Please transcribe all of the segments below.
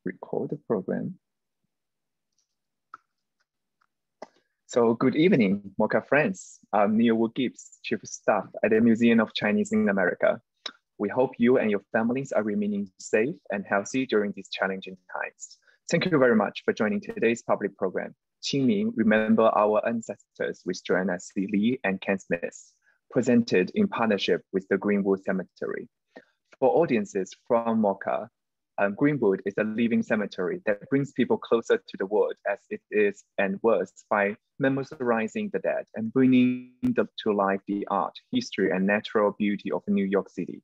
record the program. So good evening, MOCA friends. I'm Neil Wu Gibbs, Chief of Staff at the Museum of Chinese in America. We hope you and your families are remaining safe and healthy during these challenging times. Thank you very much for joining today's public program, Qing Ming, Remember Our Ancestors with Joanna C and Ken Smith, presented in partnership with the Greenwood Cemetery. For audiences from MOCA, Greenwood is a living cemetery that brings people closer to the world as it is and was by memorializing the dead and bringing to life the art, history, and natural beauty of New York City.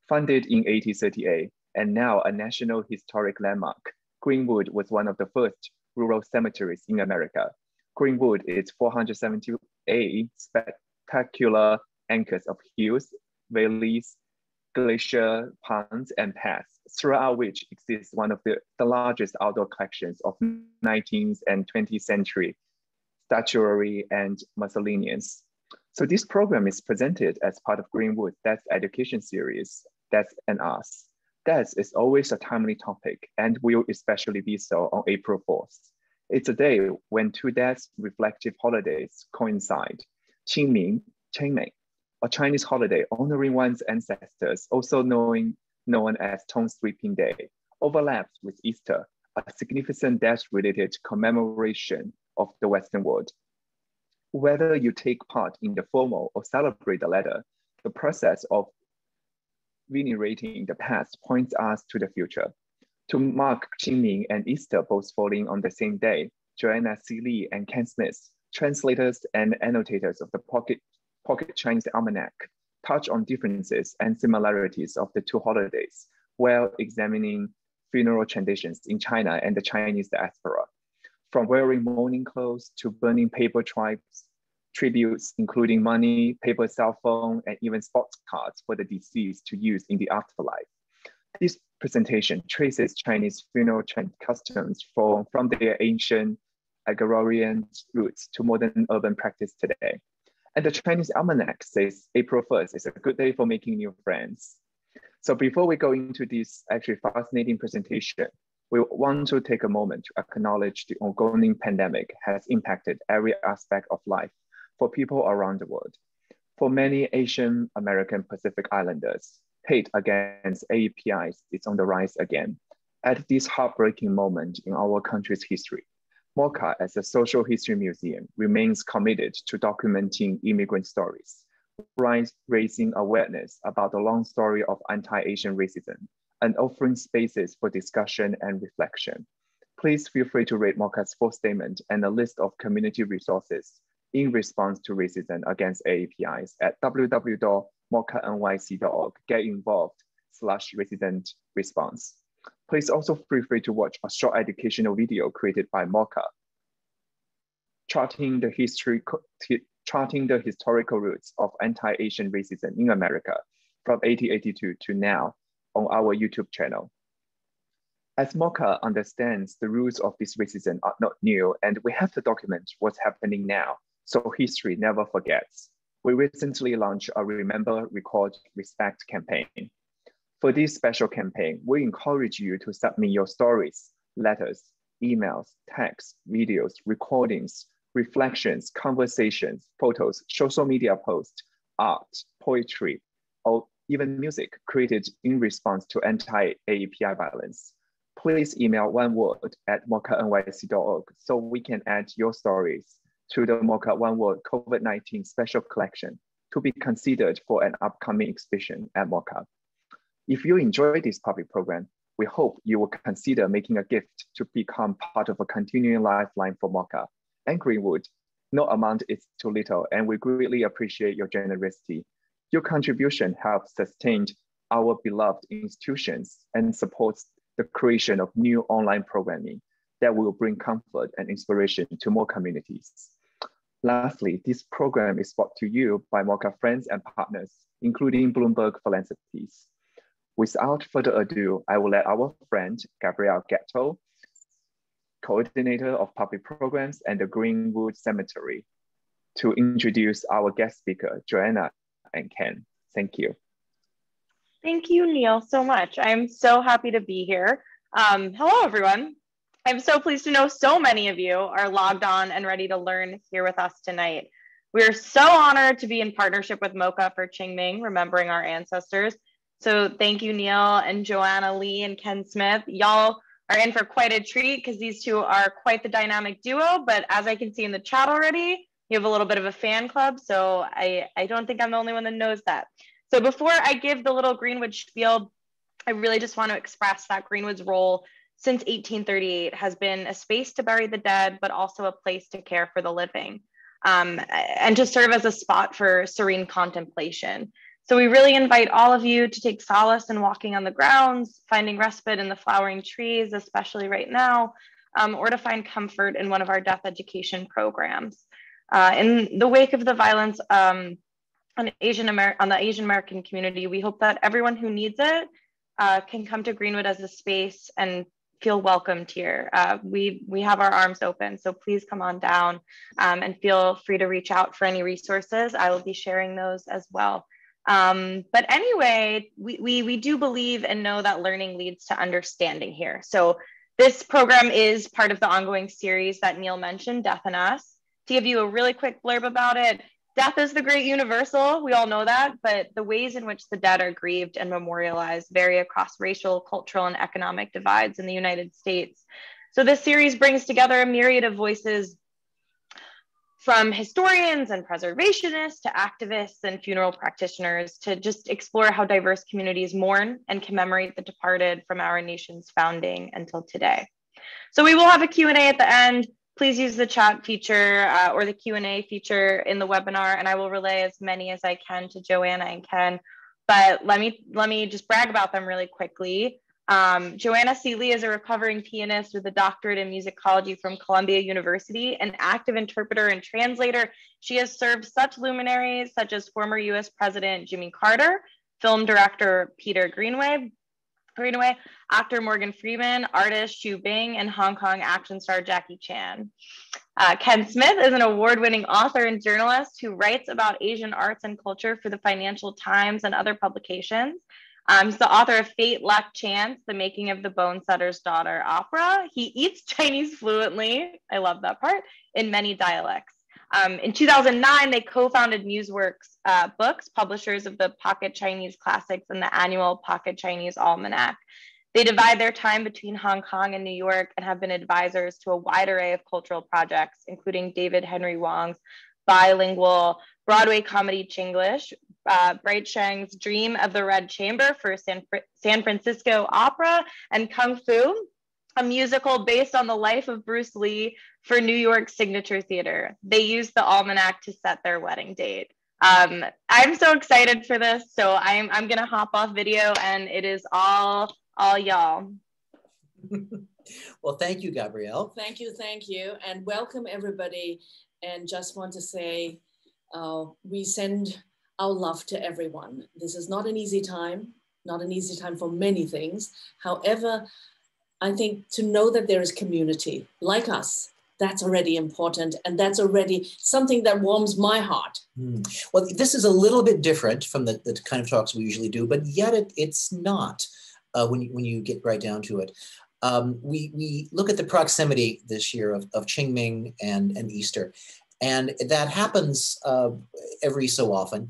Founded in 1838 and now a National Historic Landmark, Greenwood was one of the first rural cemeteries in America. Greenwood is 478 spectacular acres of hills, valleys, glacier ponds, and paths, throughout which exists one of the largest outdoor collections of 19th and 20th century statuary and miscellaneous. So this program is presented as part of Greenwood Death Education Series, Death and Us. Death is always a timely topic and will especially be so on April 4th. It's a day when two deaths reflective holidays coincide. Qing Ming, a Chinese holiday honoring one's ancestors, also known as Stone Sweeping Day, overlaps with Easter, a significant death-related commemoration of the Western world. Whether you take part in the formal or celebrate the latter, the process of venerating the past points us to the future. To mark Qing Ming and Easter both falling on the same day, Joanna C and Ken Smith, translators and annotators of the Pocket Chinese Almanac, touch on differences and similarities of the two holidays while examining funeral traditions in China and the Chinese diaspora. From wearing mourning clothes to burning paper tributes, including money, paper cell phone, and even sports cards for the deceased to use in the afterlife. This presentation traces Chinese funeral customs from their ancient agrarian roots to modern urban practice today. And the Chinese Almanac says April 1st is a good day for making new friends. So before we go into this actually fascinating presentation, we want to take a moment to acknowledge the ongoing pandemic has impacted every aspect of life for people around the world. For many Asian American Pacific Islanders, hate against APIs is on the rise again. At this heartbreaking moment in our country's history, MOCA as a social history museum remains committed to documenting immigrant stories, raising awareness about the long story of anti-Asian racism, and offering spaces for discussion and reflection. Please feel free to read MOCA's full statement and a list of community resources in response to racism against AAPIs at www.mocanyc.org. Get involved/racism response. Please also feel free to watch a short educational video created by MOCA, charting the historical roots of anti-Asian racism in America from 1882 to now on our YouTube channel. As MOCA understands the roots of this racism are not new, and we have to document what's happening now, so history never forgets. We recently launched a Remember, Record, Respect campaign. For this special campaign, we encourage you to submit your stories, letters, emails, texts, videos, recordings, reflections, conversations, photos, social media posts, art, poetry, or even music created in response to anti-AAPI violence. Please email one word at mocanyc.org so we can add your stories to the MOCA One Word COVID-19 special collection to be considered for an upcoming exhibition at MOCA. If you enjoy this public program, we hope you will consider making a gift to become part of a continuing lifeline for MOCA and Greenwood. No amount is too little, and we greatly appreciate your generosity. Your contribution helps sustain our beloved institutions and supports the creation of new online programming that will bring comfort and inspiration to more communities. Lastly, this program is brought to you by MOCA friends and partners, including Bloomberg Philanthropies. Without further ado, I will let our friend, Gabrielle Gatto, coordinator of public programs and the Greenwood Cemetery, to introduce our guest speaker, Joanna and Ken. Thank you. Thank you, Neil, so much. I'm so happy to be here. Hello, everyone. I'm so pleased to know so many of you are logged on and ready to learn here with us tonight. We're so honored to be in partnership with MoCA for Qing Ming, remembering our ancestors. So thank you, Neil and Joanna C and Ken Smith. Y'all are in for quite a treat because these two are quite the dynamic duo, but as I can see in the chat already, you have a little bit of a fan club, so I don't think I'm the only one that knows that. So before I give the little Greenwood spiel, I really just want to express that Greenwood's role since 1838 has been a space to bury the dead, but also a place to care for the living, and to serve as a spot for serene contemplation. So we really invite all of you to take solace in walking on the grounds, finding respite in the flowering trees, especially right now, or to find comfort in one of our death education programs. In the wake of the violence on the Asian American community, we hope that everyone who needs it can come to Greenwood as a space and feel welcomed here. We have our arms open, so please come on down and feel free to reach out for any resources. I will be sharing those as well. But anyway, we do believe and know that learning leads to understanding here. So this program is part of the ongoing series that Neil mentioned, Death and Us. To give you a really quick blurb about it, death is the great universal, we all know that, but the ways in which the dead are grieved and memorialized vary across racial, cultural, and economic divides in the United States. So this series brings together a myriad of voices from historians and preservationists to activists and funeral practitioners to just explore how diverse communities mourn and commemorate the departed from our nation's founding until today. So we will have a Q&A at the end. Please use the chat feature or the Q&A feature in the webinar, and I will relay as many as I can to Joanna and Ken. But let me just brag about them really quickly. Joanna C is a recovering pianist with a doctorate in musicology from Columbia University, an active interpreter and translator. She has served such luminaries such as former US President Jimmy Carter, film director Peter Greenaway, actor Morgan Freeman, artist Xu Bing, and Hong Kong action star Jackie Chan. Ken Smith is an award-winning author and journalist who writes about Asian arts and culture for the Financial Times and other publications. He's the author of Fate, Luck, Chance, The Making of the Bone Setter's Daughter opera. He eats Chinese fluently, I love that part, in many dialects. In 2009, they co-founded Museworks Books, publishers of the Pocket Chinese Classics and the annual Pocket Chinese Almanac. They divide their time between Hong Kong and New York and have been advisors to a wide array of cultural projects, including David Henry Wong's bilingual Broadway comedy Chinglish, Bright Shang's Dream of the Red Chamber for San Francisco Opera, and Kung Fu, a musical based on the life of Bruce Lee for New York Signature Theater. They used the almanac to set their wedding date. I'm so excited for this, so I'm gonna hop off video, and it is all y'all. Well, thank you, Gabrielle. Thank you, and welcome everybody. And just want to say, we send our love to everyone. This is not an easy time, not an easy time for many things. However, I think to know that there is community like us, that's already important. And that's already something that warms my heart. Well, this is a little bit different from the kind of talks we usually do, but yet it's not when you get right down to it. We look at the proximity this year of Qing Ming and Easter. And that happens every so often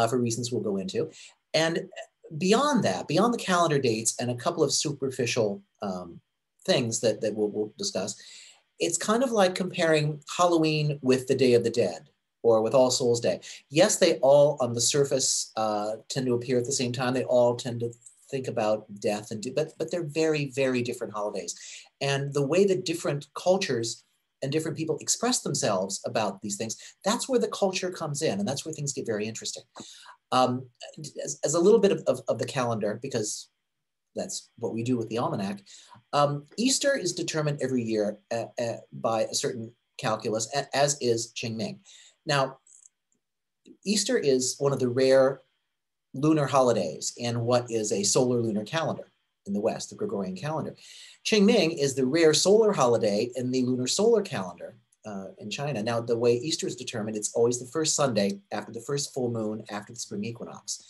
for reasons we'll go into. And beyond that, beyond the calendar dates and a couple of superficial things that we'll discuss, it's kind of like comparing Halloween with the Day of the Dead or with All Souls Day. Yes, they all on the surface tend to appear at the same time. They all tend to think about death, but they're very, very different holidays. And the way that different cultures and different people express themselves about these things, that's where the culture comes in, and that's where things get very interesting. As a little bit of the calendar, because that's what we do with the almanac, Easter is determined every year by a certain calculus, as is Qing Ming. Now, Easter is one of the rare lunar holidays in what is a solar lunar calendar in the West, the Gregorian calendar. Qing Ming is the rare solar holiday in the lunar solar calendar in China. Now, the way Easter is determined, it's always the first Sunday after the first full moon after the spring equinox.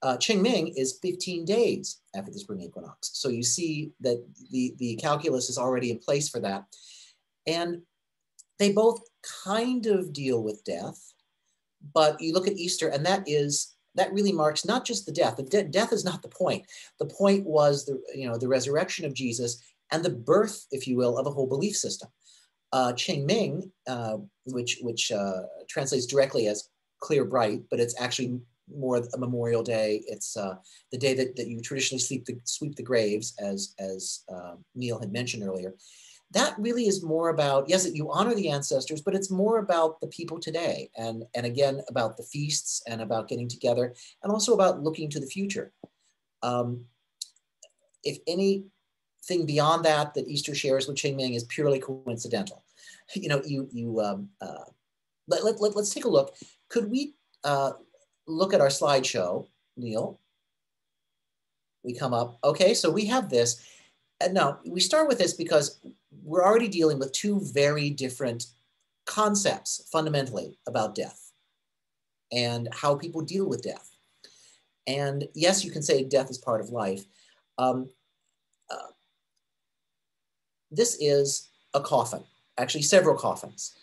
Qing Ming is 15 days after the spring equinox. So you see that the calculus is already in place for that. And they both kind of deal with death, but you look at Easter and that really marks not just the death. Death is not the point. The point was the resurrection of Jesus and the birth, if you will, of a whole belief system. Qing Ming, which translates directly as clear bright, but it's actually more a Memorial Day. It's the day that you traditionally sweep the graves, as Neil had mentioned earlier. That really is more about, yes, you honor the ancestors, but it's more about the people today, and again about the feasts and about getting together, and also about looking to the future. If anything beyond that Easter shares with Qing Ming is purely coincidental. Let's take a look. Could we look at our slideshow, Neil? We come up. Okay, so we have this. And now we start with this because we're already dealing with two very different concepts fundamentally about death and how people deal with death. And yes, you can say death is part of life. This is a coffin, actually several coffins.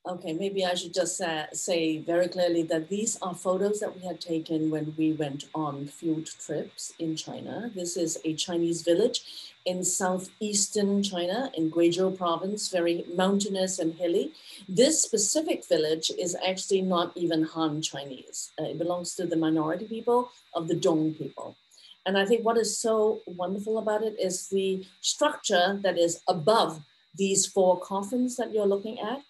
Okay, maybe I should just say very clearly that these are photos that we had taken when we went on field trips in China. This is a Chinese village in southeastern China, in Guizhou province, very mountainous and hilly. This specific village is actually not even Han Chinese. It belongs to the minority people of the Dong people. And I think what is so wonderful about it is the structure that is above these four coffins that you're looking at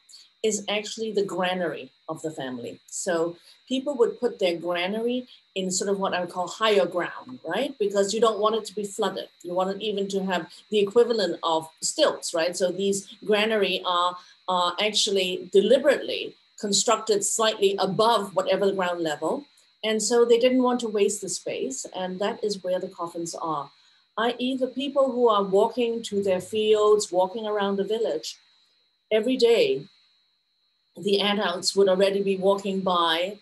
is actually the granary of the family. So people would put their granary in sort of what I would call higher ground, right? Because you don't want it to be flooded. You want it even to have the equivalent of stilts, right? So these granary are actually deliberately constructed slightly above whatever the ground level. And so they didn't want to waste the space. And that is where the coffins are, i.e. the people who are walking to their fields, walking around the village every day. The adults would already be walking by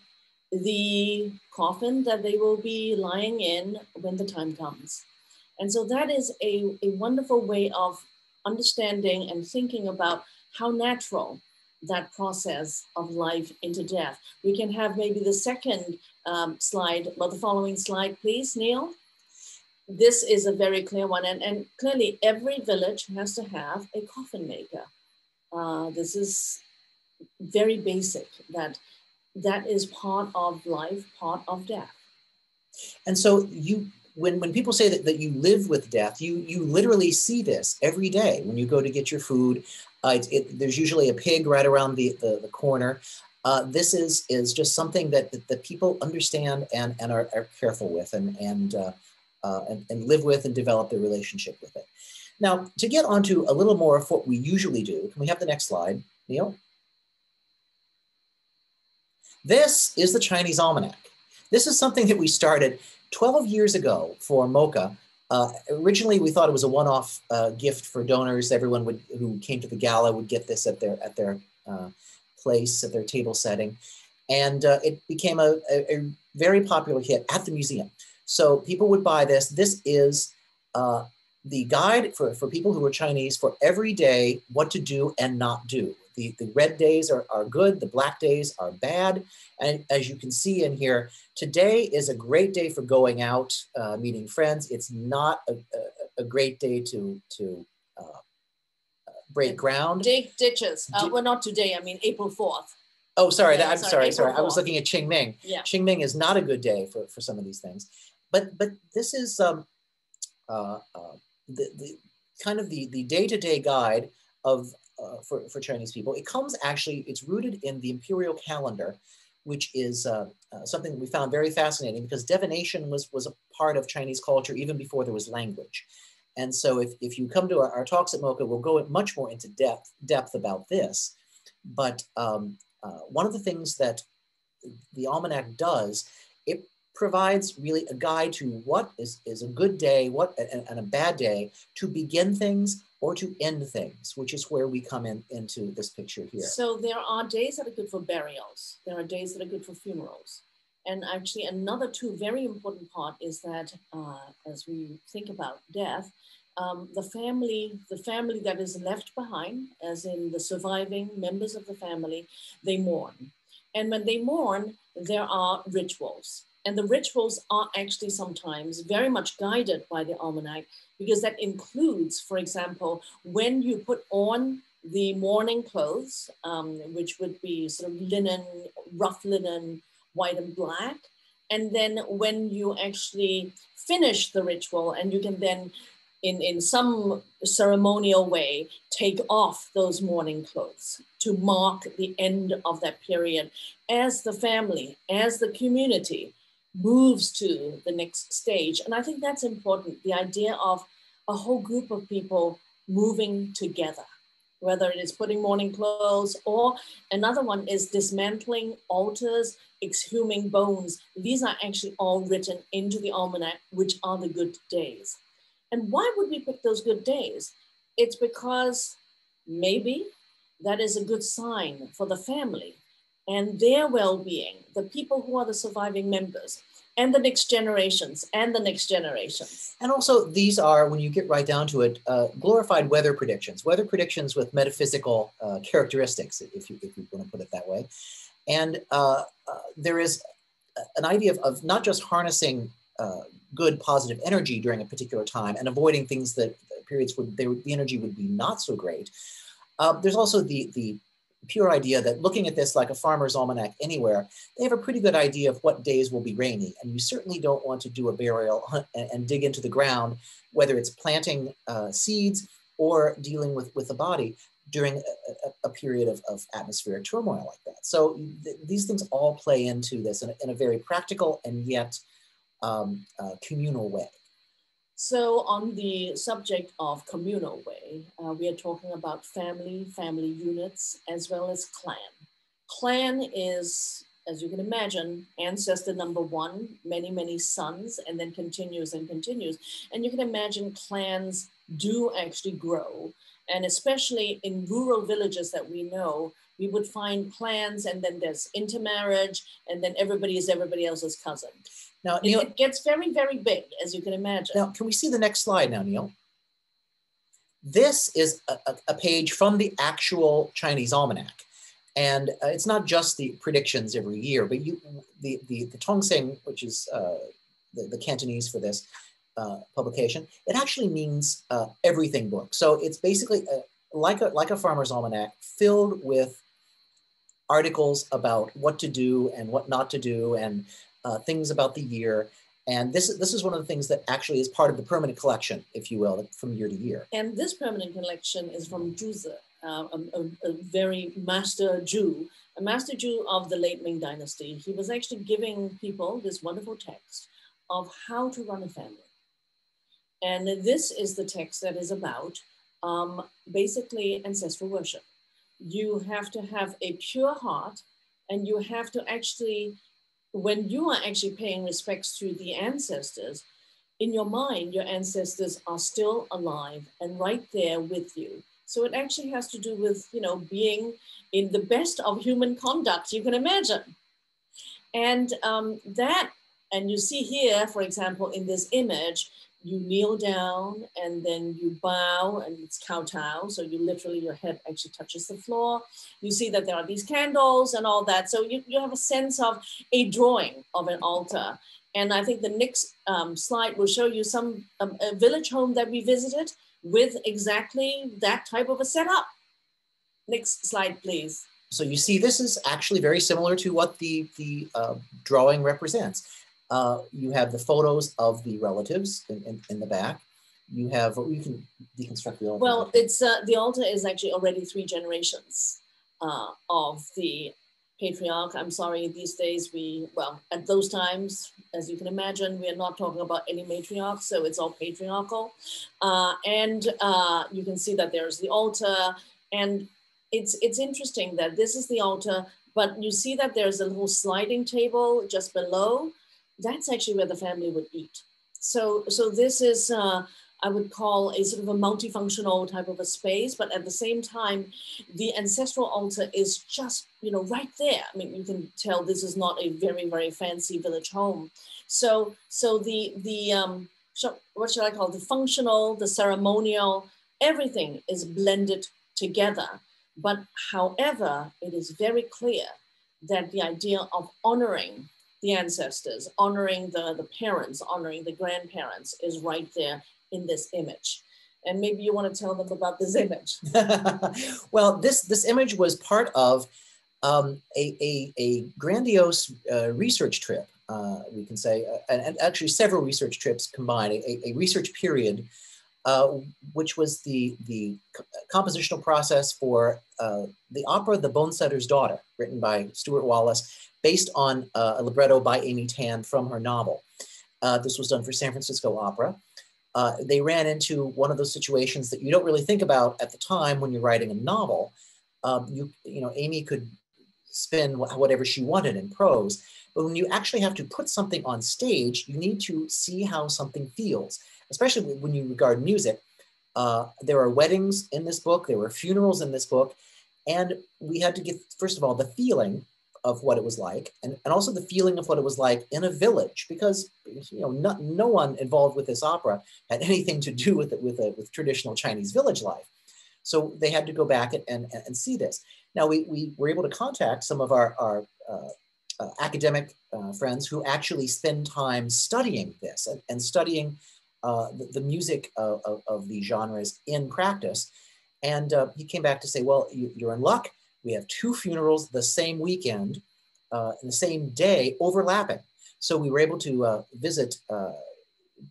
the coffin that they will be lying in when the time comes. And so that is a wonderful way of understanding and thinking about how natural that process of life into death. We can have maybe the second slide, well, the following slide, please, Neil. This is a very clear one. And clearly every village has to have a coffin maker. This is very basic, that is part of life, part of death. And so when people say that you live with death, you literally see this every day when you go to get your food. There's usually a pig right around the corner. This is just something that people understand and are careful with and live with and develop their relationship with it. Now, to get onto a little more of what we usually do, can we have the next slide, Neil? This is the Chinese Almanac. This is something that we started 12 years ago for MOCA. Originally, we thought it was a one-off gift for donors. Everyone who came to the gala would get this at their place, at their table setting. And it became a very popular hit at the museum. So people would buy this. This is the guide for people who are Chinese for every day, what to do and not do. The red days are good, the black days are bad. And as you can see in here, today is a great day for going out, meeting friends. It's not a great day to break ground. Dig ditches. Well, not today, I mean April 4th. Oh, sorry, Yeah, I'm sorry. I was looking at Qing Ming. Yeah. Qing Ming is not a good day for some of these things. But this is the kind of the day-to-day guide of for Chinese people. It comes actually, it's rooted in the imperial calendar, which is something that we found very fascinating because divination was a part of Chinese culture even before there was language. And so if you come to our talks at MOCA, we'll go much more into depth about this. But one of the things that the Almanac does, it provides really a guide to what is a good day, and a bad day, to begin things or to end things, which is where we come into this picture here. So there are days that are good for burials. There are days that are good for funerals. And actually another two very important part is that as we think about death, the family that is left behind, as in the surviving members of the family, they mourn. And when they mourn, there are rituals. And the rituals are actually sometimes very much guided by the almanac, because that includes, for example, when you put on the mourning clothes, which would be sort of linen, rough linen, white and black. And then when you actually finish the ritual, and you can then in some ceremonial way take off those mourning clothes to mark the end of that period, as the family, as the community moves to the next stage. And I think that's important, the idea of a whole group of people moving together, whether it is putting mourning clothes, or another one is dismantling altars, exhuming bones. These are actually all written into the almanac, which are the good days. And why would we pick those good days? It's because maybe that is a good sign for the family and their well-being, the people who are the surviving members, and the next generations, and the next generations. And also these are, when you get right down to it, glorified weather predictions with metaphysical characteristics, if you want to put it that way. And there is an idea of not just harnessing good positive energy during a particular time and avoiding things that periods the energy would be not so great. There's also the pure idea that looking at this like a farmer's almanac anywhere, they have a pretty good idea of what days will be rainy. And you certainly don't want to do a burial and dig into the ground, whether it's planting seeds or dealing with the body during a period of atmospheric turmoil like that. So these things all play into this in a very practical and yet communal way. So on the subject of communal way, we are talking about family units, as well as clan. Clan is, as you can imagine, ancestor number one, many, many sons, and then continues and continues. And you can imagine clans do actually grow. And especially in rural villages that we know, we would find clans, and then there's intermarriage, and then everybody is everybody else's cousin. Now, Neil, it gets very, very big, as you can imagine. Now, can we see the next slide now, Neil? This is a page from the actual Chinese almanac. And it's not just the predictions every year, but the Tongseng, which is the Cantonese for this publication, it actually means everything book. So it's basically like a farmer's almanac filled with articles about what to do and what not to do, and things about the year. And this is one of the things that actually is part of the permanent collection, if you will, from year to year. And this permanent collection is from Zhuzi, a very master Jew, a master Jew of the late Ming Dynasty. He was actually giving people this wonderful text of how to run a family. And this is the text that is about basically ancestral worship. You have to have a pure heart, and you have to actually, when you are actually paying respects to the ancestors, in your mind, your ancestors are still alive and right there with you. So it actually has to do with, you know, being in the best of human conduct you can imagine. And and you see here, for example, in this image, you kneel down and then you bow, and it's kowtow. So you literally, your head actually touches the floor. You see that there are these candles and all that. So you have a sense of a drawing of an altar. And I think the next slide will show you some a village home that we visited with exactly that type of a setup. Next slide, please. So you see, this is actually very similar to what the drawing represents. You have the photos of the relatives in the back. You have, you can deconstruct the altar. Well, it's the altar is actually already 3 generations of the patriarch. I'm sorry, these days well, at those times, as you can imagine, we are not talking about any matriarch, so it's all patriarchal. And you can see that there's the altar, and it's interesting that this is the altar, but you see that there's a little sliding table just below. That's actually where the family would eat. So this is I would call a sort of a multifunctional type of a space, but at the same time, the ancestral altar is just, right there. I mean, you can tell this is not a very, very fancy village home. So what should I call it? The functional, the ceremonial, everything is blended together. But however, it is very clear that the idea of honoring the ancestors, honoring the parents, honoring the grandparents is right there in this image. And maybe you want to tell them about this image. Well, this image was part of a grandiose research trip, we can say, and actually several research trips combined, a research period, which was the compositional process for the opera The Bonesetter's Daughter, written by Stuart Wallace, based on a libretto by Amy Tan from her novel. This was done for San Francisco Opera. They ran into one of those situations that you don't really think about at the time when you're writing a novel. Amy could spin whatever she wanted in prose, but when you actually have to put something on stage, you need to see how something feels, especially when you regard music. There are weddings in this book, there were funerals in this book, and we had to get, first of all, the feeling of what it was like, and also the feeling of what it was like in a village, because no one involved with this opera had anything to do with traditional Chinese village life. So they had to go back and see this. Now we were able to contact some of our academic friends who actually spend time studying this and studying the music of these genres in practice. And he came back to say, well, you're in luck. We have 2 funerals the same weekend, in the same day, overlapping. So we were able to visit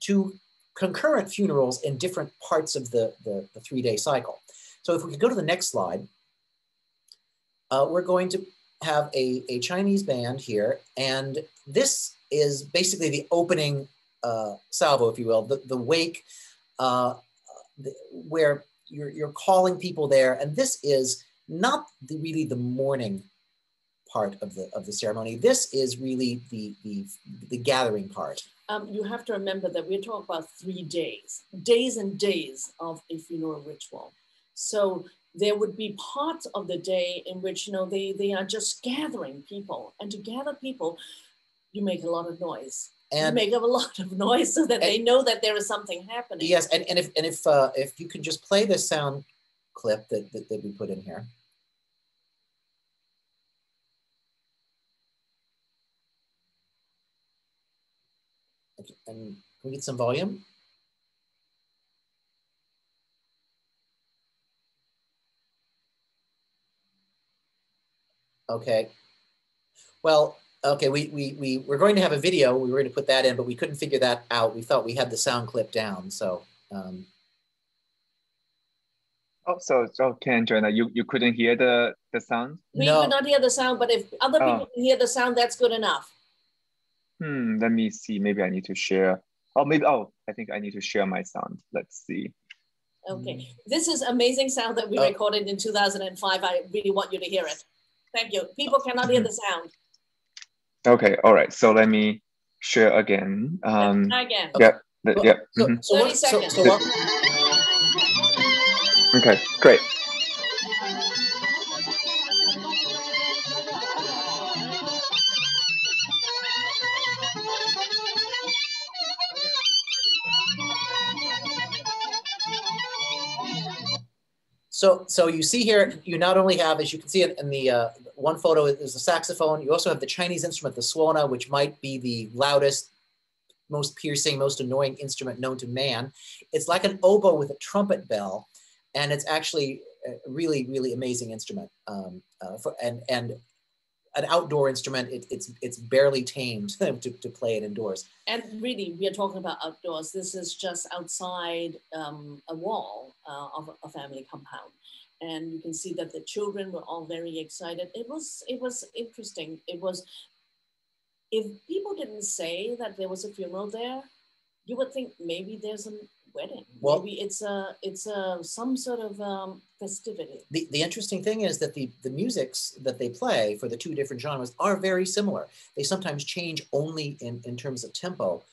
2 concurrent funerals in different parts of the 3-day cycle. So if we could go to the next slide, we're going to have a Chinese band here. And this is basically the opening salvo, if you will, the wake, where you're calling people there. And this is not really the mourning part of the ceremony. This is really the gathering part. You have to remember that we're talking about 3 days and days of a funeral ritual. So there would be parts of the day in which, they are just gathering people, and to gather people, you make a lot of noise. And you make up a lot of noise so that they know that there is something happening. Yes, and if you could just play this sound clip that we put in here. And can we get some volume? Okay. Well, okay, we were going to have a video. We were going to put that in, but we couldn't figure that out. We thought we had the sound clip down, so. So Ken, Joanna, you couldn't hear the sound? We could not hear the sound, but if other people can hear the sound, that's good enough. Let me see. Maybe I need to share. I think I need to share my sound. Let's see. Okay, this is amazing sound that we recorded in 2005. I really want you to hear it. Thank you. People cannot hear the sound. Okay, all right. So let me share again. Again. Yeah. Okay. Yeah. 30 seconds. Okay, great. So you see here, you not only have, as you can see in the one photo, is the saxophone. You also have the Chinese instrument, the suona, which might be the loudest, most piercing, most annoying instrument known to man. It's like an oboe with a trumpet bell, and it's actually a really, really amazing instrument. And an outdoor instrument, it's barely tamed to play it indoors. And really, we are talking about outdoors. This is just outside a wall of a family compound. And you can see that the children were all very excited. It was interesting. It was, if people didn't say that there was a funeral there, you would think maybe there's a wedding. Well, maybe it's some sort of festivity. The interesting thing is that the musics that they play for the 2 different genres are very similar. They sometimes change only in terms of tempo,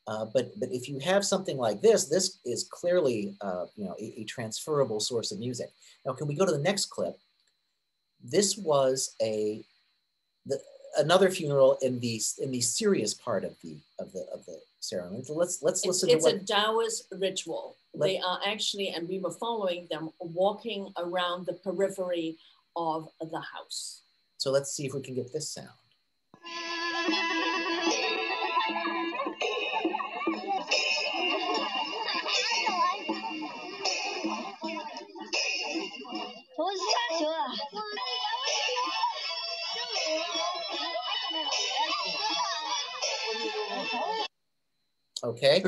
But if you have something like this, this is clearly you know, a transferable source of music. Now, can we go to the next clip? This was another funeral in the serious part of the ceremony. So let's listen to what. It's a Taoist ritual. They are actually, and we were following them, walking around the periphery of the house. So let's see if we can get this sound. Okay,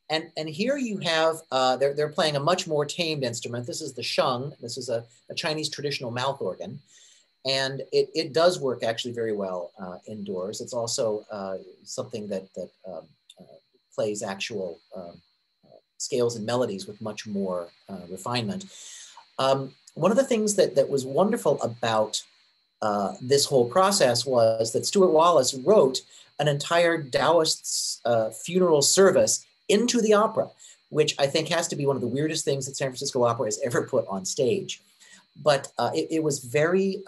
and here you have, they're playing a much more tamed instrument. This is the sheng. This is a Chinese traditional mouth organ. And it does work actually very well indoors. It's also something that plays actual scales and melodies with much more refinement. One of the things that was wonderful about this whole process was that Stuart Wallace wrote an entire Taoist funeral service into the opera, which I think has to be one of the weirdest things that San Francisco Opera has ever put on stage. But it was very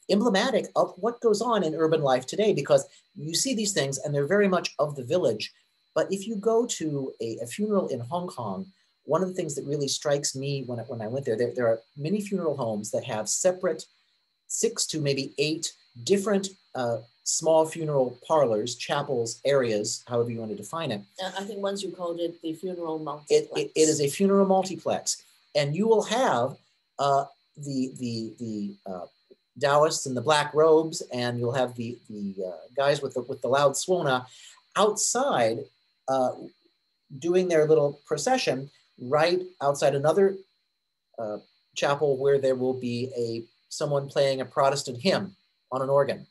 emblematic of what goes on in urban life today, because you see these things and they're very much of the village. But if you go to a funeral in Hong Kong, one of the things that really strikes me when I went there, there are many funeral homes that have separate 6 to maybe 8 different small funeral parlors, chapels, areas, however you want to define it. I think once you called it the funeral multiplex. It is a funeral multiplex. And you will have the Taoists in the black robes, and you'll have the guys with the loud swona outside doing their little procession right outside another chapel where there will be someone playing a Protestant hymn on an organ.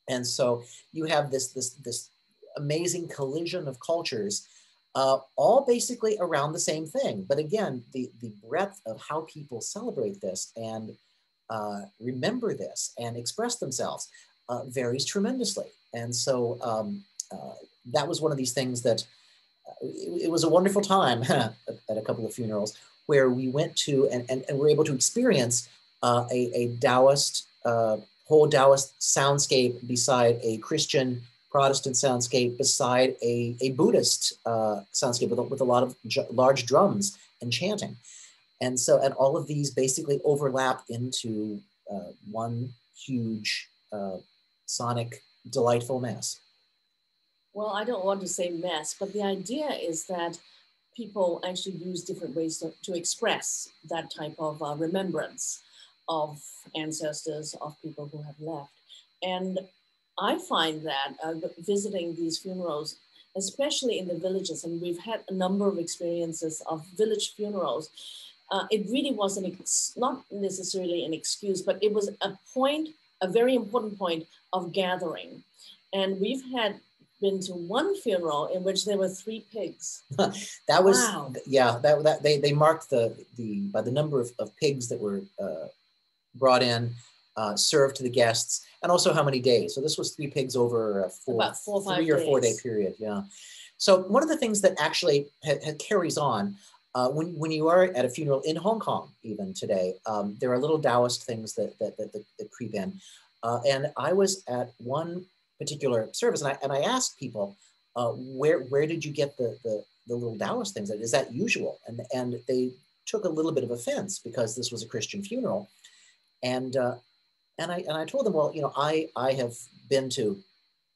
And so you have this amazing collision of cultures, all basically around the same thing. But again, the breadth of how people celebrate this and remember this and express themselves varies tremendously. And so that was one of these things that it was a wonderful time at a couple of funerals where we went to and were able to experience a Taoist, whole Taoist soundscape beside a Christian Protestant soundscape beside a Buddhist soundscape with a lot of large drums and chanting. And so, and all of these basically overlap into one huge sonic, delightful mess. Well, I don't want to say mess, but the idea is that people actually use different ways to express that type of remembrance of ancestors, of people who have left. And I find that visiting these funerals, especially in the villages, and we've had a number of experiences of village funerals, it really was not necessarily an excuse, but it was a very important point of gathering. And we've been to one funeral in which there were 3 pigs. That was, wow. Yeah, they marked by the number of pigs that were brought in, served to the guests, and also how many days. So this was 3 pigs over about 4 or 5 3 or 4 day days. period. Yeah. So one of the things that actually carries on when you are at a funeral in Hong Kong, even today, there are little Taoist things that creep in. And I was at one particular service, and I asked people, where did you get the little Taoist things? Is that usual? And they took a little bit of offense because this was a Christian funeral. And I told them, well, you know, I have been to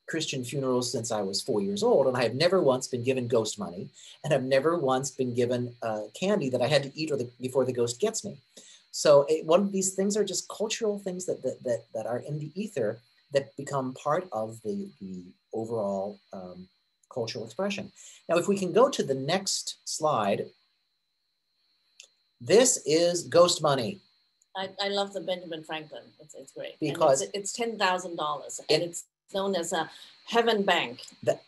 Christian funerals since I was 4 years old, and I have never once been given ghost money, and I've never once been given candy that I had to eat before the ghost gets me. So one of these things are just cultural things that are in the ether that become part of the overall cultural expression. Now, if we can go to the next slide, this is ghost money. I love the Benjamin Franklin. It's great. Because it's $10,000, and it's known as a heaven bank,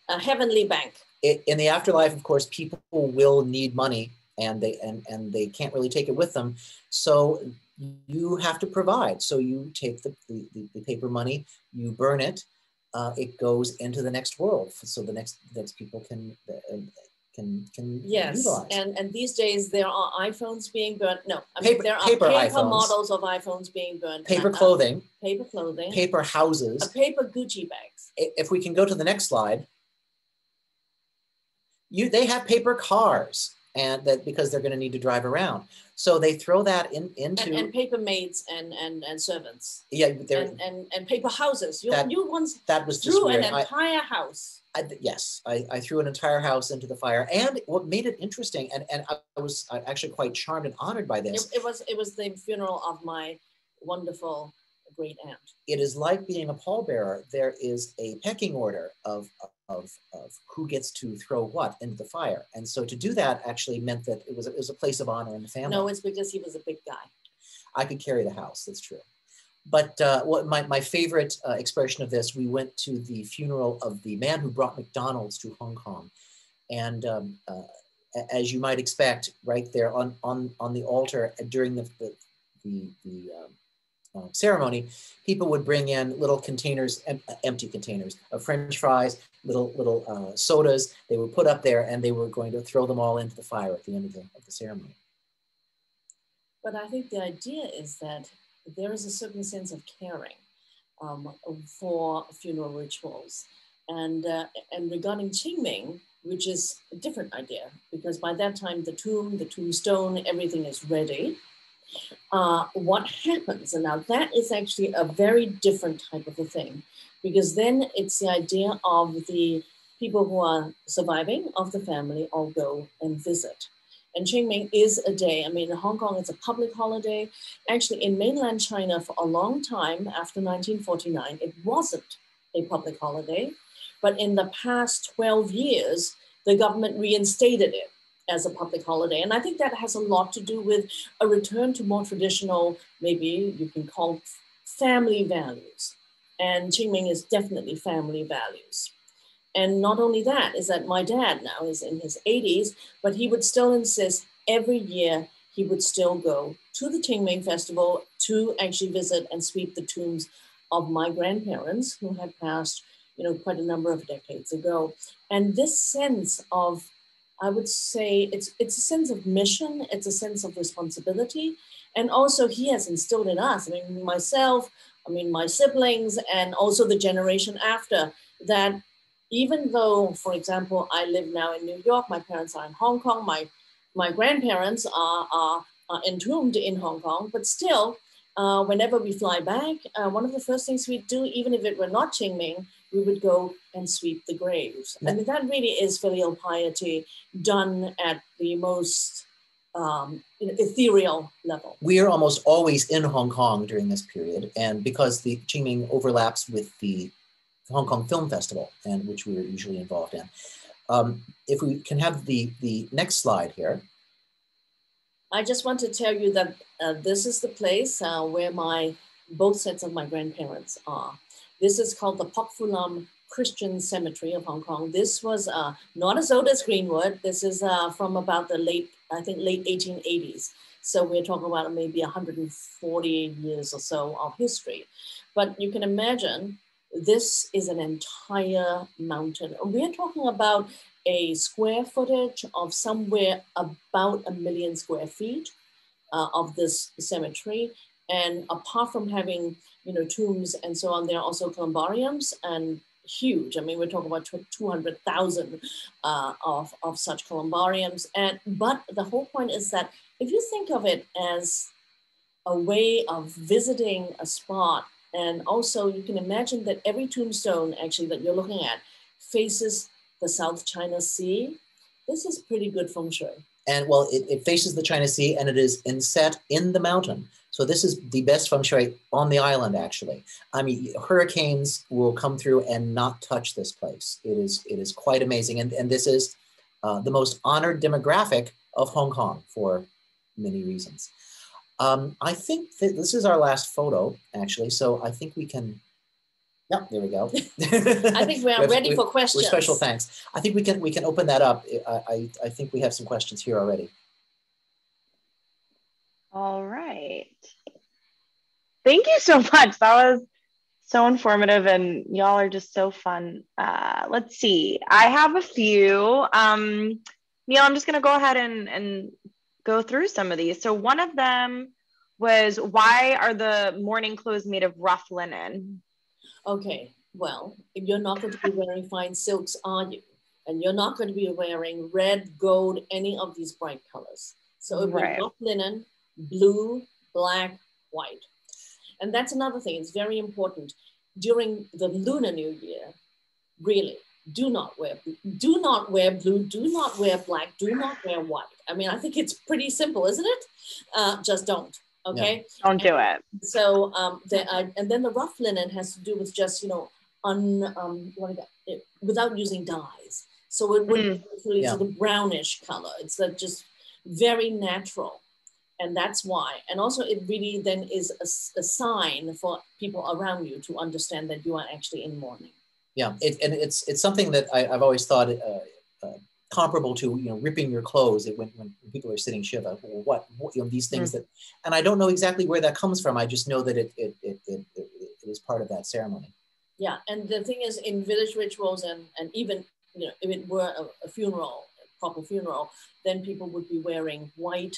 a heavenly bank. In the afterlife, of course, people will need money, and they can't really take it with them. So you have to provide. So you take the paper money, you burn it, it goes into the next world, so the next people can yes, utilize. And these days there are iPhones being burnt. No, there are paper models of iPhones being burnt. Paper clothing. Paper clothing. Paper houses. Paper Gucci bags. If we can go to the next slide, they have paper cars, and that because they're going to need to drive around. So they throw that into and paper maids and servants. Yeah, and paper houses. You once that was threw weird. an entire house. Yes, I threw an entire house into the fire, and what made it interesting, and I was actually quite charmed and honored by this. It was the funeral of my wonderful great aunt. It is like being a pallbearer. There is a pecking order of who gets to throw what into the fire, and so to do that actually meant that it was a place of honor in the family. No, it's because he was a big guy. I could carry the house. That's true. But what my favorite expression of this, we went to the funeral of the man who brought McDonald's to Hong Kong, and as you might expect, right there on the altar during the ceremony, people would bring in little containers, empty containers of French fries, little sodas. They were put up there, and they were going to throw them all into the fire at the end of the ceremony. But I think the idea is that there is a certain sense of caring for funeral rituals, and regarding Qing Ming, which is a different idea, because by that time the tombstone, everything is ready. What happens, and now that is actually a very different type of a thing, because then it's the idea of the people who are surviving of the family all go and visit. And Qing Ming is a day. I mean, in Hong Kong, it's a public holiday. Actually, in mainland China, for a long time after 1949, it wasn't a public holiday. But in the past 12 years, the government reinstated it as a public holiday. And I think that has a lot to do with a return to more traditional, maybe you can call family values. And Qing Ming is definitely family values. And not only that, is that my dad now is in his 80s, but he would still insist every year he would still go to the Qing Ming festival to actually visit and sweep the tombs of my grandparents who had passed, quite a number of decades ago. And this sense of, I would say, it's a sense of mission, it's a sense of responsibility. And also he has instilled in us, myself, my siblings, and also the generation after, that even though, for example, I live now in New York, my parents are in Hong Kong, my grandparents are entombed in Hong Kong, but still, whenever we fly back, one of the first things we do, even if it were not Qing Ming, we would go and sweep the graves. I mean, that really is filial piety done at the most ethereal level. We are almost always in Hong Kong during this period, and because the Qing Ming overlaps with the Hong Kong Film Festival, and which we are usually involved in. If we can have the next slide here. I just want to tell you that this is the place where both sets of my grandparents are. This is called the Pok Fu Lam Christian Cemetery of Hong Kong. This was not as old as Greenwood. This is from about the late 1880s. So we're talking about maybe 140 years or so of history. But you can imagine, this is an entire mountain. We're talking about a square footage of somewhere about 1 million square feet of this cemetery. And apart from having, tombs and so on, there are also columbariums, and huge. I mean, we're talking about 200,000 of such columbariums. But the whole point is that if you think of it as a way of visiting a spot, and also you can imagine that every tombstone actually that you're looking at faces the South China Sea. This is pretty good feng shui. And well, it faces the China Sea, and it is inset in the mountain. So this is the best feng shui on the island, actually. I mean, hurricanes will come through and not touch this place. It is quite amazing. And this is the most honored demographic of Hong Kong for many reasons. I think that this is our last photo, actually. So I think we can, yeah, there we go. I think we are ready for questions. With special thanks. I think we can open that up. I think we have some questions here already. All right. Thank you so much. That was So informative, and y'all are just so fun. Let's see. I have a few. Neil, I'm just going to go ahead and go through some of these. So one of them was, why are the mourning clothes made of rough linen? Okay, well, you're not going to be wearing fine silks, are you? And you're not going to be wearing red, gold, any of these bright colors. So it would be rough linen, blue, black, white. And that's another thing, it's very important. During the Lunar New Year, really, do not wear blue, do not wear blue, do not wear black, do not wear white. I mean, I think it's pretty simple, isn't it? Just don't, okay? Yeah, don't do it. So, and then the rough linen has to do with just, without using dyes. So it would really sort of brownish color. It's just very natural. And that's why. And also it really then is a sign for people around you to understand that you are actually in mourning. Yeah, it's something that I've always thought comparable to, ripping your clothes when people are sitting shiva, or what these things that, and I don't know exactly where that comes from. I just know that it is part of that ceremony. Yeah, and the thing is, in village rituals and even if it were a funeral, a proper funeral, then people would be wearing white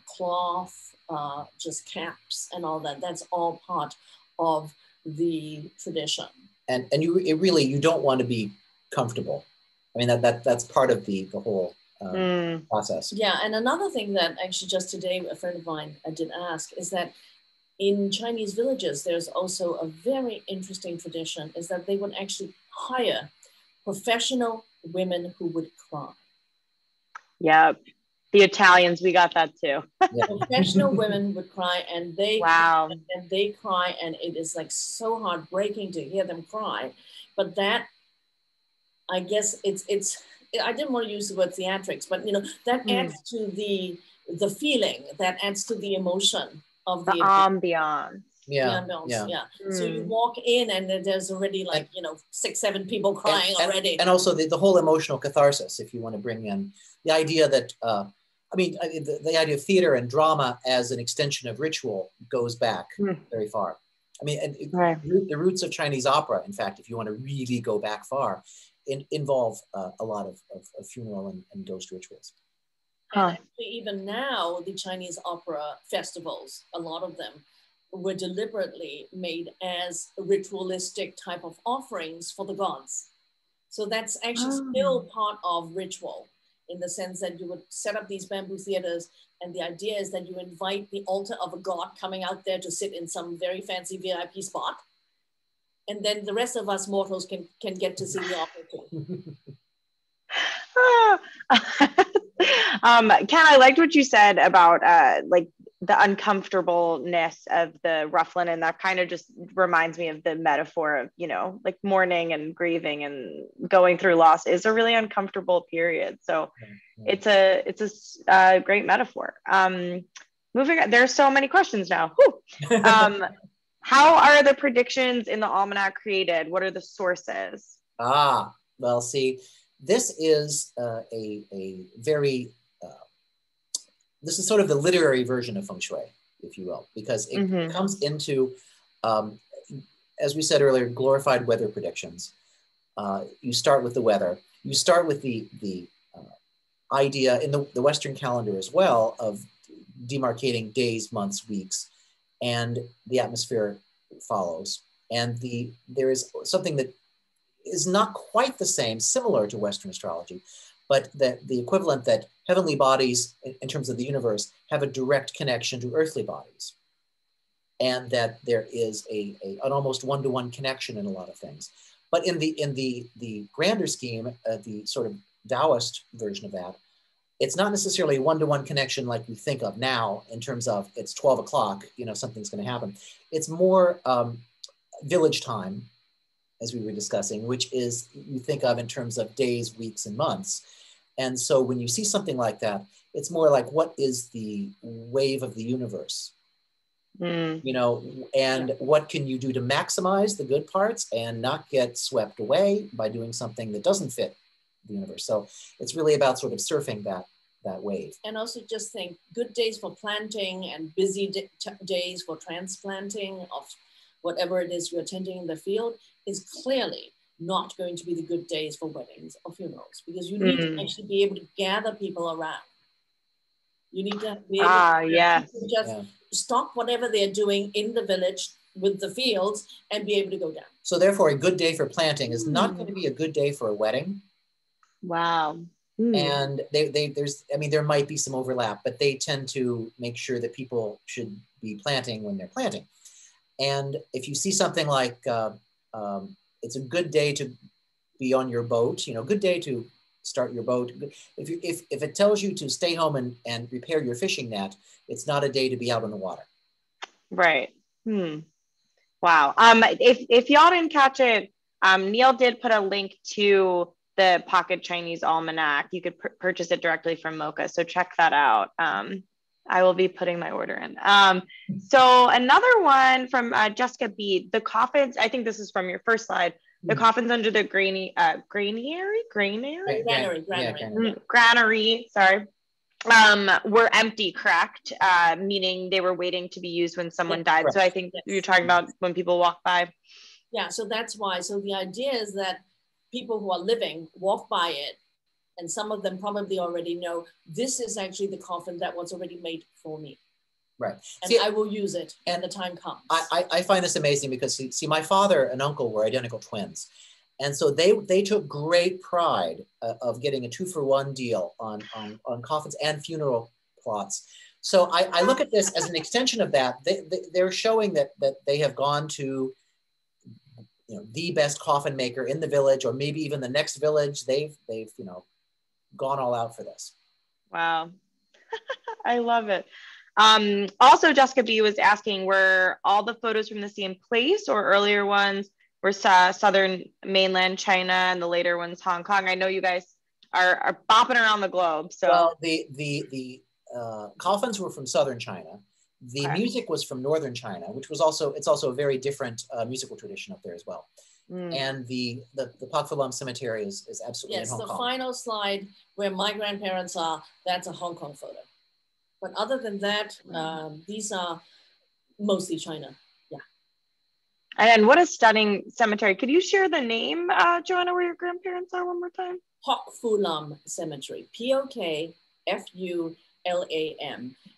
cloth, just caps and all that. That's all part of the tradition. And you don't want to be comfortable. I mean, that's part of the whole process. Yeah, and another thing that actually just today a friend of mine did ask is that in Chinese villages, there's also a very interesting tradition, is that they would actually hire professional women who would cry. Yep. The Italians, we got that too. Yeah. Professional women would cry, and they wow. And they cry, and it is like so heartbreaking to hear them cry. But that, I guess it's I didn't want to use the word theatrics, but that adds to the feeling, that adds to the emotion of the ambiance. Yeah. So you walk in and there's already 6, 7 people crying already. And also the whole emotional catharsis, if you want to bring in the idea that, the idea of theater and drama as an extension of ritual goes back very far. I mean, and the roots of Chinese opera, in fact, if you want to really go back far, involve a lot of funeral and ghost rituals. And actually, even now, the Chinese opera festivals, a lot of them, were deliberately made as ritualistic type of offerings for the gods. So that's actually still part of ritual, in the sense that you would set up these bamboo theaters, and the idea is that you invite the altar of a god coming out there to sit in some very fancy VIP spot, and then the rest of us mortals can get to see the opera too. Ken, I liked what you said about the uncomfortableness of the rough linen. That kind of just reminds me of the metaphor of, like mourning and grieving and going through loss is a really uncomfortable period. So it's a great metaphor. Moving on, there's so many questions now. How are the predictions in the almanac created? What are the sources? Well, see, this is a very, this is sort of the literary version of feng shui, if you will, because it comes into, as we said earlier, glorified weather predictions. You start with the weather. You start with the idea in the Western calendar as well of demarcating days, months, weeks, and the atmosphere follows. And there is something that is not quite the same, similar to Western astrology, but that the equivalent that heavenly bodies in terms of the universe have a direct connection to earthly bodies. And that there is an almost one-to-one connection in a lot of things. But in the grander scheme, the sort of Taoist version of that, it's not necessarily a one-to-one connection like we think of now in terms of it's 12 o'clock, something's going to happen. It's more village time, as we were discussing, which is you think of in terms of days, weeks, and months. And so when you see something like that, it's more like, what is the wave of the universe? And what can you do to maximize the good parts and not get swept away by doing something that doesn't fit the universe? So it's really about sort of surfing that wave. And also just think, good days for planting and busy days for transplanting whatever it is you're attending in the field, is clearly not going to be the good days for weddings or funerals, because you need to actually be able to gather people around. You need to be able to just stop whatever they're doing in the village with the fields and be able to go down. So therefore, a good day for planting is not going to be a good day for a wedding. Wow. And there might be some overlap, but they tend to make sure that people should be planting when they're planting. And if you see something like, it's a good day to be on your boat, good day to start your boat. If it tells you to stay home and repair your fishing net, it's not a day to be out on the water. Right. Wow. If y'all didn't catch it, Neil did put a link to the Pocket Chinese Almanac. You could purchase it directly from Mocha. So check that out. I will be putting my order in. So another one from Jessica B, the coffins, I think this is from your first slide, the coffins under the granary, sorry, were empty, correct? Meaning they were waiting to be used when someone died. So I think you're talking about when people walk by. Yeah, so that's why. So the idea is that people who are living walk by it, and some of them probably already know this is actually the coffin that was already made for me. Right. And I will use it when the time comes. I find this amazing because see, my father and uncle were identical twins. And so they took great pride of getting a 2-for-1 deal on coffins and funeral plots. So I look at this as an extension of that. They're showing that they have gone to the best coffin maker in the village, or maybe even the next village. They've gone all out for this. Wow. I love it. Also, Jessica B was asking, were all the photos from the same place, or earlier ones were southern mainland China and the later ones Hong Kong? I know you guys are bopping around the globe. So well, the coffins were from southern China. The music was from northern China, which was also a very different musical tradition up there as well. And the Pak Fu Lam cemetery is absolutely in Hong Kong. Yes, the final slide where my grandparents are, that's a Hong Kong photo. But other than that, these are mostly China. Yeah. And what a stunning cemetery. Could you share the name, Joanna, where your grandparents are one more time? Pocket Fu Lam Cemetery, Pokfulam.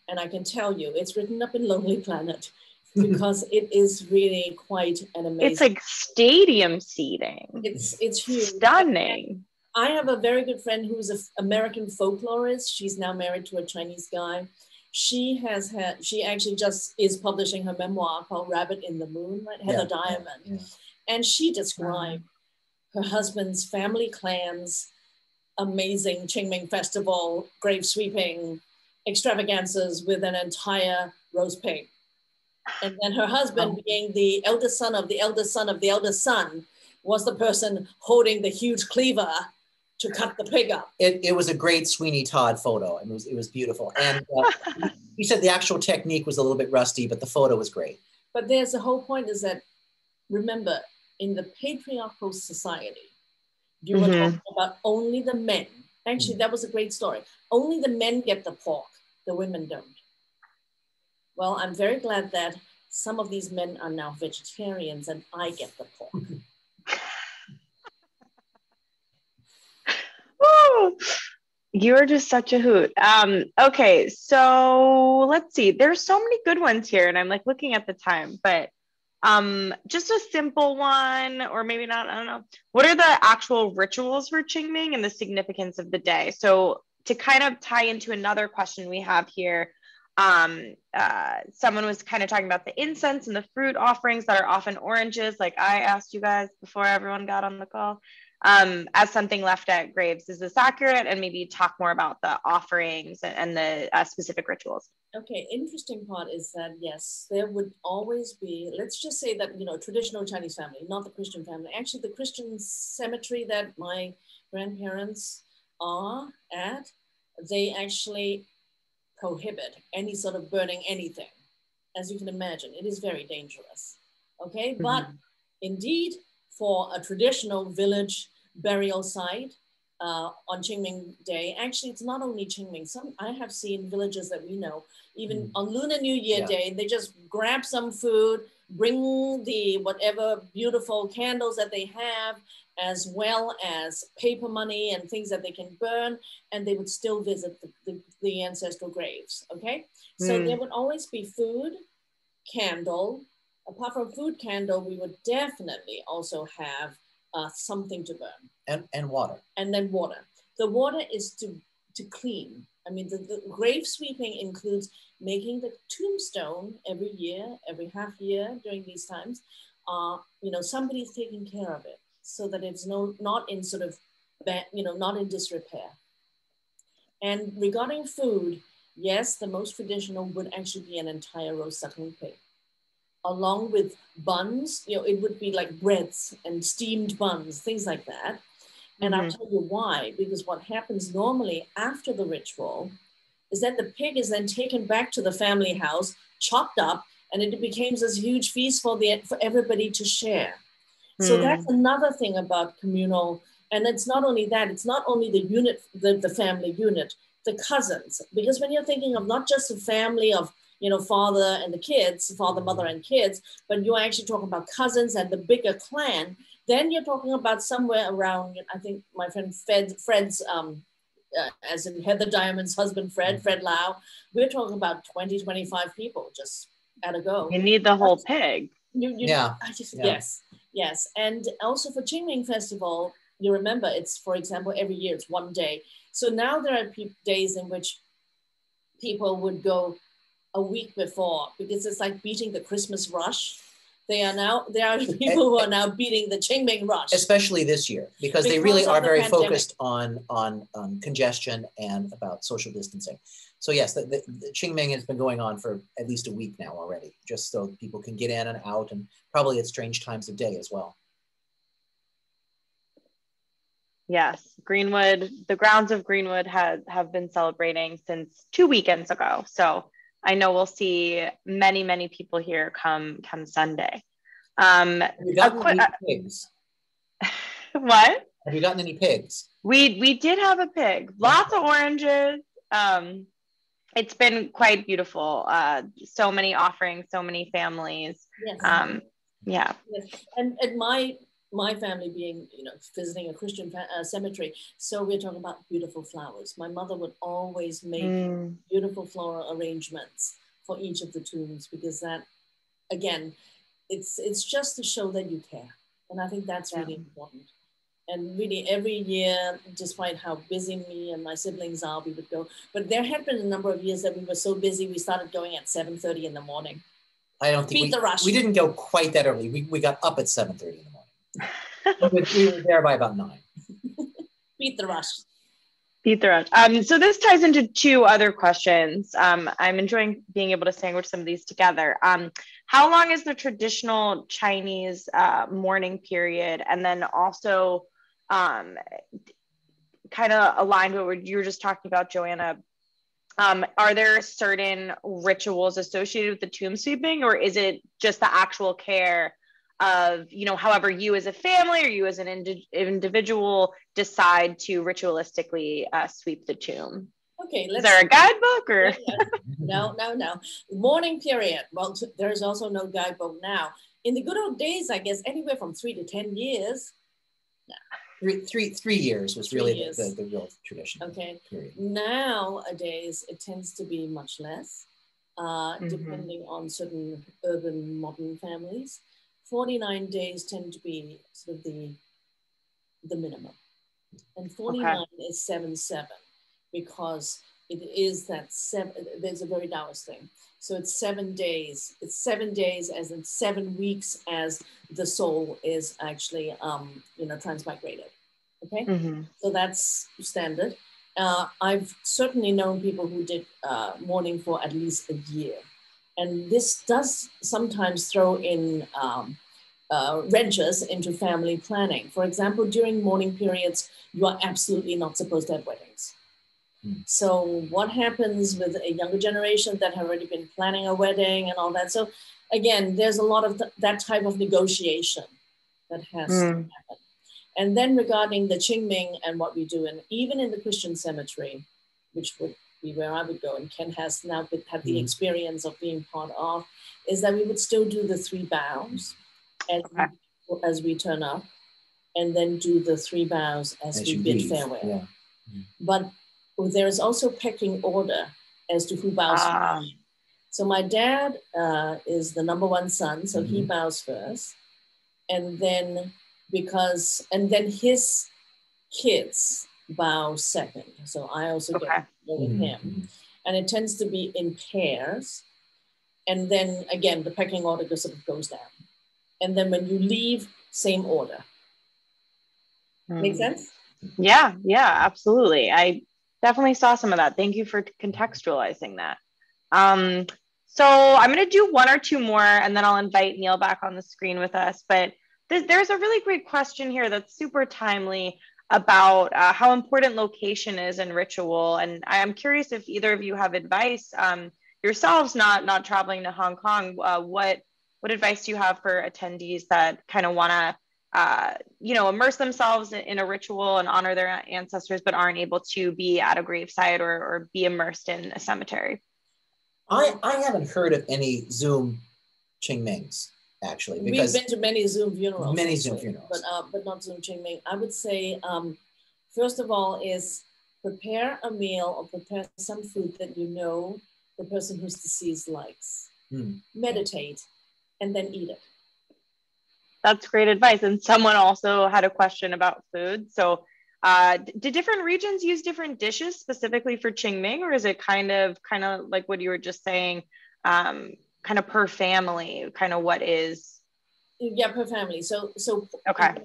And I can tell you, it's written up in Lonely Planet because it is really quite an amazing. It's like stadium seating. It's huge. Stunning. I have a very good friend who's an American folklorist. She's now married to a Chinese guy. She actually just is publishing her memoir called Rabbit in the Moon, right? Heather Diamond. Yeah. And she described her husband's family clans, amazing Qing Ming festival, grave sweeping, extravaganzas with an entire roast pig. And then her husband, being the eldest son of the eldest son of the eldest son, was the person holding the huge cleaver to cut the pig up. It was a great Sweeney Todd photo, and it was beautiful. And he said the actual technique was a little bit rusty, but the photo was great. But there's the whole point is that, remember, in the patriarchal society, you were talking about only the men. Actually, that was a great story. Only the men get the pork, the women don't. Well, I'm very glad that some of these men are now vegetarians and I get the pork. Woo! You're just such a hoot. Okay, so let's see. There's so many good ones here, and I'm like looking at the time, but just a simple one, or maybe not, I don't know. What are the actual rituals for Qing Ming and the significance of the day? So to kind of tie into another question we have here, someone was kind of talking about the incense and the fruit offerings that are often oranges, like I asked you guys before everyone got on the call, as something left at graves. Is this accurate? And maybe talk more about the offerings and the specific rituals. Okay, interesting part is that, yes, there would always be, let's just say that, traditional Chinese family, not the Christian family. Actually, the Christian cemetery that my grandparents are at, they actually prohibit any sort of burning anything. As you can imagine, it is very dangerous. Okay, but indeed, for a traditional village burial site, on Qing Ming Day. Actually, it's not only Qing Ming. I have seen villages that we know, even on Lunar New Year Day, they just grab some food, bring the whatever beautiful candles that they have, as well as paper money and things that they can burn, and they would still visit the ancestral graves, okay? So there would always be food, candle. Apart from food, candle, we would definitely also have something to burn. And water. And then water. The water is to clean. I mean, the grave sweeping includes making the tombstone every year, every half year during these times. You know, somebody's taking care of it so that it's not in sort of, not in disrepair. And regarding food, yes, the most traditional would actually be an entire roast suckling pig, along with buns. You know, it would be like breads and steamed buns, things like that. And I'll tell you why, because what happens normally after the ritual is that the pig is then taken back to the family house, chopped up, and it becomes this huge feast for everybody to share. So that's another thing about communal. And it's not only that, it's not only the unit, the family unit, the cousins, because when you're thinking of not just a family of, you know, father and the kids, father, mother, and kids, but you're actually talking about cousins and the bigger clan, then you're talking about somewhere around, I think my friend Fred's, as in Heather Diamond's husband, Fred Lau, we're talking about 20, 25 people just at a go. You need the whole pig. Yes. And also for Qing Ming Festival, you remember it's, for example, every year it's one day. So now there are days in which people would go a week before, because it's like beating the Christmas rush. There are people who are now beating the Qing Ming rush. Especially this year, because they really are very focused on congestion and about social distancing. So yes, the Qing Ming has been going on for at least a week now already, just so people can get in and out, and probably at strange times of day as well. Yes, Greenwood, the grounds of Greenwood have been celebrating since 2 weekends ago. So I know we'll see many, many people here come Sunday. Have you gotten any pigs? What? Have you gotten any pigs? We did have a pig. Lots of oranges. It's been quite beautiful. So many offerings, so many families. Yes. Yeah. Yes. And my family being, you know, visiting a Christian cemetery, so we're talking about beautiful flowers. My mother would always make beautiful floral arrangements for each of the tombs, because that, again, it's just to show that you care. And I think that's really important. And really every year, despite how busy me and my siblings are, we would go. But there had been a number of years that we were so busy, we started going at 7:30 in the morning. I don't think we didn't go quite that early. We got up at 7:30 in the morning. We were there by about 9. Beat the rush. Beat the rush. So this ties into 2 other questions. I'm enjoying being able to sandwich some of these together. How long is the traditional Chinese mourning period? And then also kind of aligned with what you were just talking about, Joanna, are there certain rituals associated with the tomb sweeping, or is it just the actual care of, you know, however you as a family or you as an individual decide to ritualistically sweep the tomb? Okay, is there a guidebook or? No. Mourning period. Well, there's also no guidebook now. In the good old days, I guess anywhere from 3 to 10 years. No. 3 years was really the real tradition. Okay. Period. Nowadays, it tends to be much less, depending on certain urban modern families. 49 days tend to be sort of the minimum. And 49 is 7/7, because it is that 7, there's a very Taoist thing. So it's 7 days. It's 7 days as in 7 weeks as the soul is actually, transmigrated. Okay. So that's standard. I've certainly known people who did mourning for at least a year. And this does sometimes throw in wrenches into family planning. For example, during mourning periods, you are absolutely not supposed to have weddings. So what happens with a younger generation that have already been planning a wedding and all that? So again, there's a lot of that type of negotiation that has to happen. And then regarding the Qing Ming and what we do, and even in the Christian cemetery, which would be where I would go, and Ken has now had the experience of being part of, is that we would still do the 3 bows as we turn up, and then do the 3 bows as we bid farewell. Yeah. But there is also pecking order as to who bows first. So my dad is the number 1 son, so he bows first. And then his kids bow second. So I also get to go with him. And it tends to be in pairs. And then again, the pecking order sort of goes down. And then when you leave, same order. Make sense? Yeah, absolutely. I definitely saw some of that. Thank you for contextualizing that. So I'm going to do 1 or 2 more, and then I'll invite Neil back on the screen with us. But there's a really great question here that's super timely about how important location is in ritual. And I'm curious if either of you have advice yourselves, not traveling to Hong Kong. What advice do you have for attendees that kind of want to immerse themselves in a ritual and honor their ancestors, but aren't able to be at a gravesite or be immersed in a cemetery? I haven't heard of any Zoom Qing Mings, actually. Because we've been to many Zoom funerals. Many Zoom funerals. But not Zoom Qing Ming. I would say, first of all, is prepare a meal or prepare some food that you know the person who's deceased likes. Meditate, and then eat it. That's great advice. And someone also had a question about food. So do different regions use different dishes specifically for Qing Ming, or is it kind of like what you were just saying, kind of per family, kind of what is? Yeah, per family. So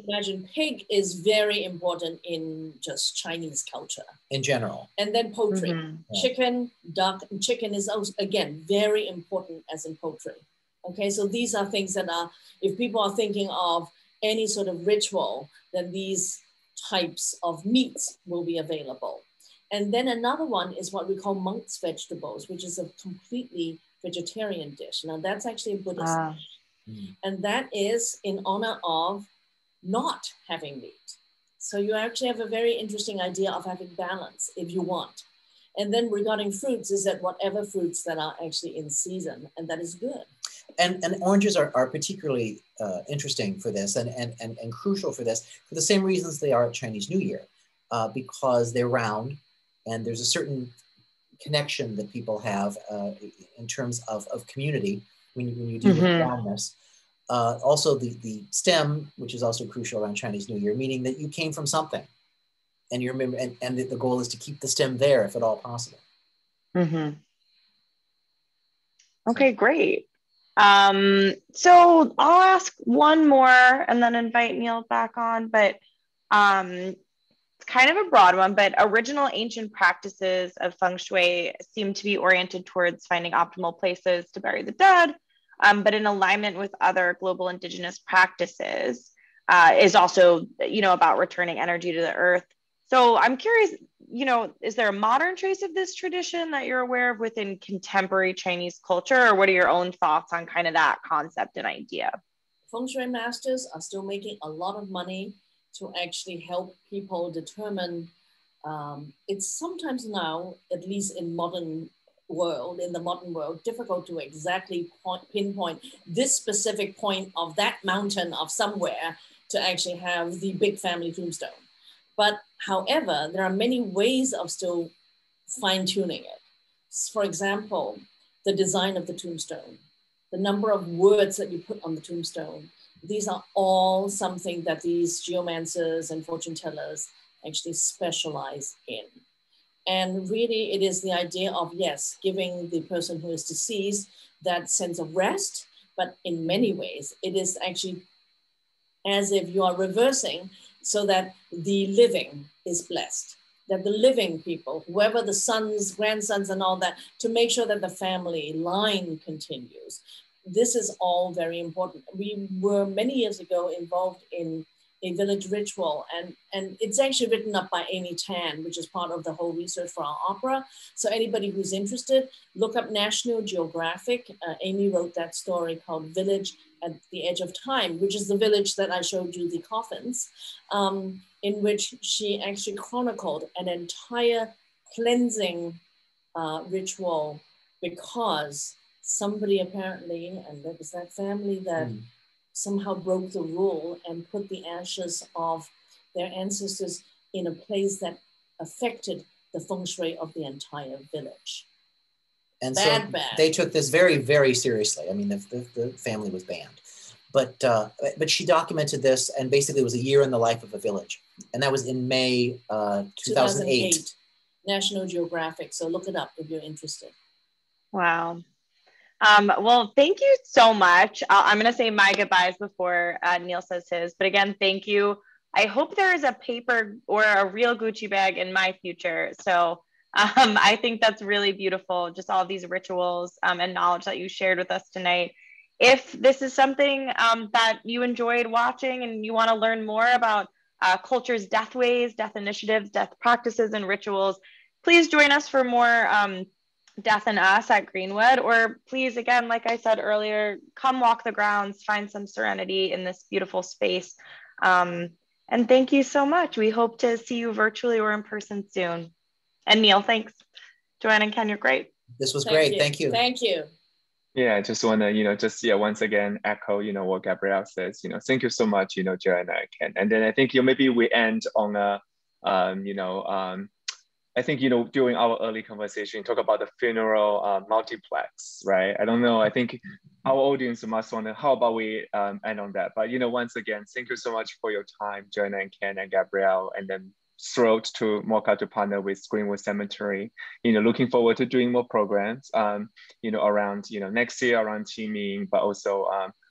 imagine pig is very important in just Chinese culture. In general. And then poultry. Chicken, duck, and chicken is also, again, very important as in poultry. Okay, so these are things that are, if people are thinking of any sort of ritual, then these types of meats will be available. And then another one is what we call monk's vegetables, which is a completely vegetarian dish. Now that's actually a Buddhist dish. And that is in honor of not having meat. So you actually have a very interesting idea of having balance if you want. And then regarding fruits is that whatever fruits that are actually in season, and that is good. And oranges are particularly interesting for this and crucial for this for the same reasons they are at Chinese New Year, because they're round and there's a certain connection that people have in terms of community when you do with roundness. Also the stem, which is also crucial around Chinese New Year, meaning that you came from something and you remember, and the goal is to keep the stem there if at all possible. Okay, great. So I'll ask 1 more and then invite Neil back on, but it's kind of a broad one, but original ancient practices of feng shui seem to be oriented towards finding optimal places to bury the dead, but in alignment with other global indigenous practices is also, about returning energy to the earth. So I'm curious, is there a modern trace of this tradition that you're aware of within contemporary Chinese culture, or what are your own thoughts on kind of that concept and idea? Feng Shui masters are still making a lot of money to actually help people determine. It's sometimes now, at least in the modern world, difficult to exactly pinpoint this specific point of that mountain of somewhere to actually have the big family tombstone. But however, there are many ways of still fine-tuning it. For example, the design of the tombstone, the number of words that you put on the tombstone. These are all something that these geomancers and fortune tellers actually specialize in. And really it is the idea of, yes, giving the person who is deceased that sense of rest, but in many ways, it is actually as if you are reversing so that the living is blessed, that the living people, whoever the sons, grandsons and all that, to make sure that the family line continues. This is all very important. We were many years ago involved in a village ritual. And it's actually written up by Amy Tan, which is part of the whole research for our opera. So anybody who's interested, look up National Geographic. Amy wrote that story called Village at the Edge of Time, which is the village that I showed you the coffins, in which she actually chronicled an entire cleansing ritual, because somebody apparently, and there was that family that somehow broke the rule and put the ashes of their ancestors in a place that affected the feng shui of the entire village. And bad. They took this very, very seriously. I mean, the family was banned. But she documented this, and basically it was a year in the life of a village. And that was in May 2008. National Geographic. So look it up if you're interested. Wow. Well, thank you so much. I'm going to say my goodbyes before Neil says his. But again, thank you. I hope there is a paper or a real Gucci bag in my future. So I think that's really beautiful, just all these rituals and knowledge that you shared with us tonight. If this is something that you enjoyed watching and you want to learn more about culture's death ways, death initiatives, death practices, and rituals, please join us for more Death and Us at Greenwood, or please, again, like I said earlier, come walk the grounds, find some serenity in this beautiful space. And thank you so much. We hope to see you virtually or in person soon. And Neil, thanks. Joanna and Ken, you're great. This was great. Thank you. Thank you. Yeah, I just want to, once again, echo, what Gabrielle says, thank you so much, Joanna and Ken. And then I think, maybe we end on a, I think, during our early conversation, talk about the funeral multiplex, right? I don't know. I think our audience must wonder, how about we end on that? But, once again, thank you so much for your time, Joanna and Ken and Gabrielle, and then thrilled to MOCA to partner with Greenwood Cemetery. Looking forward to doing more programs, around, next year around Qing Ming, but also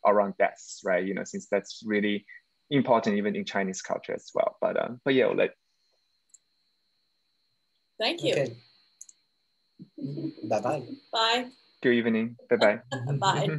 around deaths, right? Since that's really important even in Chinese culture as well. But yeah, Thank you. Okay. Bye-bye. Bye. Good evening. Bye-bye. Bye.